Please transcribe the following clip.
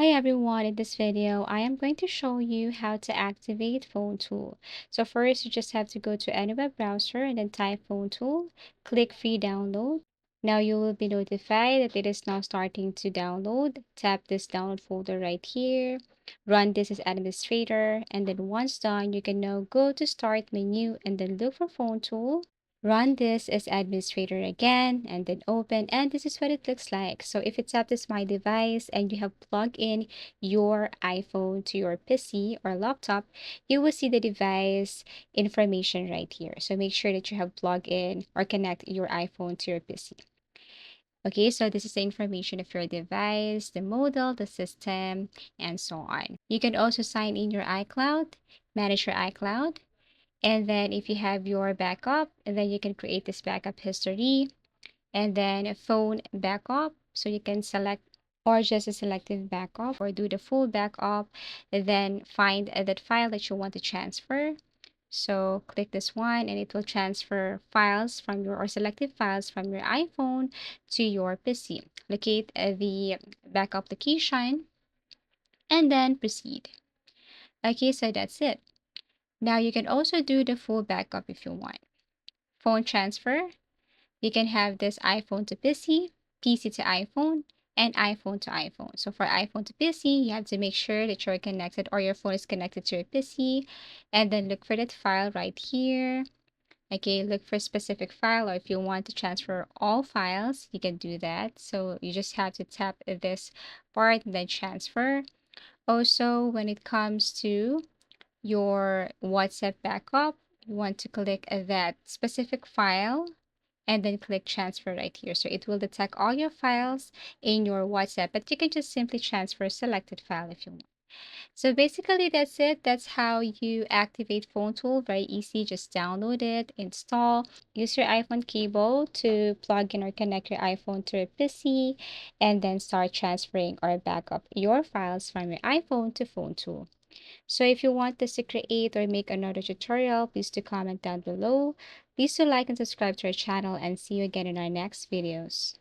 Hi everyone, in this video, I am going to show you how to activate Fonetool. So first, you just have to go to any web browser and then type Fonetool, click free download. Now you will be notified that it is now starting to download. Tap this download folder right here, run this as administrator, and then once done, you can now go to start menu and then look for Fonetool. Run this as administrator again and then open, and this is what it looks like. So if you tap this my device and you have plugged in your iPhone to your PC or laptop, you will see the device information right here. So make sure that you have plugged in or connect your iPhone to your PC. Okay, so this is the information of your device, the model, the system, and so on. You can also sign in your iCloud, manage your iCloud, and then if you have your backup, and then you can create this backup history and then a phone backup. So you can select or just a selective backup or do the full backup and then find that file that you want to transfer. So click this one and it will transfer files from your or selected files from your iPhone to your PC. Locate the backup location and then proceed. Okay, so that's it. Now you can also do the full backup if you want. Phone transfer, you can have this iPhone to PC, PC to iPhone, and iPhone to iPhone. So for iPhone to PC, you have to make sure that you're connected or your phone is connected to your PC, and then look for that file right here. Okay, look for a specific file, or if you want to transfer all files, you can do that. So you just have to tap this part and then transfer. Also, when it comes to your WhatsApp backup, you want to click that specific file and then click transfer right here. So it will detect all your files in your WhatsApp, but you can just simply transfer a selected file if you want. So basically that's it. That's how you activate Fonetool. Very easy. Just download it, install, use your iPhone cable to plug in or connect your iPhone to your PC, and then start transferring or backup your files from your iPhone to Fonetool. So if you want us to create or make another tutorial, please do comment down below. Please do like and subscribe to our channel and see you again in our next videos.